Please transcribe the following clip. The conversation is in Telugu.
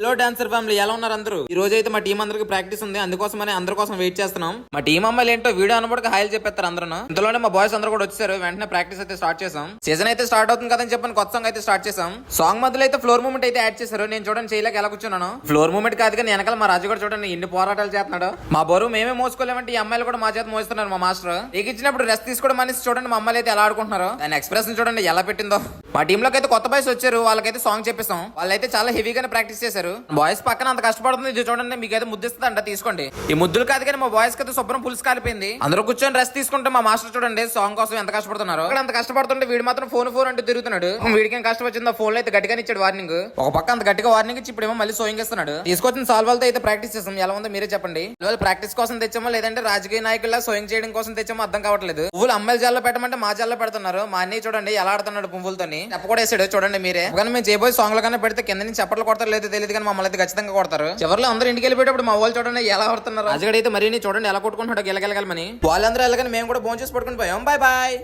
హలో డాన్సర్ ఫ్యామిలీ, ఎలా ఉన్నారు అందరూ? ఈ రోజు అయితే మా టీం అందరికి ప్రాక్టీస్ ఉంది, అందుకోసమని అందరి కోసం వెయిట్ చేస్తున్నాం. మా టీం అమ్మాయిలు ఏంటో వీడియో అనబడికి హాయిలు చెప్పేస్తారు అందరూ. ఇంతలోనే మా బాయ్స్ అందరూ కూడా వచ్చారు. వెంటనే ప్రాక్టీస్ అయితే స్టార్ట్ చేసాం. సీజన్ అయితే స్టార్ట్ అవుతుంది కదని చెప్పని కొత్త సాంగ్ అయితే స్టార్ట్ చేసాం. సాంగ్ మధ్యలో అయితే ఫ్లోర్ మూమెంట్ అయితే యాడ్ చేశారు. నేను చూడండి చేయలేక ఎలా కూర్చున్నాను. ఫ్లోర్ మూమెంట్ కాదు కానీ వెనకాల మా రాజు కూడా చూడండి ఎన్ని పోరాటాలు చేస్తున్నాడు. మా బరువు మేమే మోసుకోలేమంటే ఈ అమ్మాయిలు కూడా మా చేత మోస్తున్నారు. మా మాస్టర్ ఎగిచ్చినప్పుడు రెస్ట్ తీసుకోవడం మనిషి చూడండి మా అమ్మాయిలు అయితే ఎలా ఆడుకుంటున్నారు. దాని ఎక్స్ప్రెషన్ చూడండి ఎలా పెట్టిందో. మా టీమ్ లోకి అయితే కొత్త బాయ్స్ వచ్చారు. వాళ్ళకైతే సాంగ్ చెప్పేసాం. వాళ్ళైతే చాలా హెవీగానే ప్రాక్టీస్ చేశారు. బాయ్స్ పక్కన అంత కష్టపడుతుంది. ఇది చూడండి మీకు అయితే ముద్దిస్తుందంట, తీసుకోండి. ఈ ముద్దులు కాదు కానీ మా బాయ్స్ అయితే శుభ్రం పులుసు కాలిపోయింది. అందరూ కూర్చొని రెస్ట్ తీసుకుంటే మా మాస్టర్ చూడండి సాంగ్ కోసం ఎంత కష్టపడుతున్నారు. అక్కడ అంత కష్టపడుతుంటే వీడు మాత్రం ఫోన్ అంటూ తిరుగుతున్నాడు. వీడికి ఏం కష్టం వచ్చిందో ఫోన్ లో అయితే గట్టిగానే ఇచ్చాడు వార్నింగ్. ఒక పక్క అంత గట్టిగా వార్నింగ్ ఇచ్చి ఇప్పుడేమో మళ్ళీ సోయింగ్ ఇస్తున్నాడు. తీసుకొచ్చిన సాల్వాలతో అయితే ప్రాక్టీస్ చేసాం. ఎలా ఉందో మీరే చెప్పండి. ఇవాళ ప్రాక్టీస్ కోసం తెచ్చామో లేదంటే రాజకీయ నాయకుల్లా సోయింగ్ చేయడం కోసం తెచ్చామో అర్థం కావట్లేదు. పువ్వులు అమ్మాయిల జాల్లో పెట్టమంటే మా జాల్లో పెడుతున్నారు. మా అన్నయ్య చూడండి ఎలా ఆడుతున్నాడు పువ్వులతోని. చెప్పకూడా వేసాడు చూడండి మీరే. కానీ మేము చేయబోయే సాంగ్ లో కన్నా పెడితే కింద నుంచి చప్పట్లు కొడతారు లేదు తెలియదు కానీ మమ్మల్ని అయితే ఖచ్చితంగా కొడతారు. చివరిలో అందరూ ఇంటికి వెళ్ళిపోయేటప్పుడు మా వాళ్ళు చూడండి ఎలా ఆడుతున్నారు. రాజుగడ అయితే మరీ చూడండి ఎలా కొట్టుకుంటాడు గెలగెలగలమని. వాళ్ళందరూ వెళ్ళగానే మేము కూడా భోంచేసి పడుకుని పోయాం. Bye bye.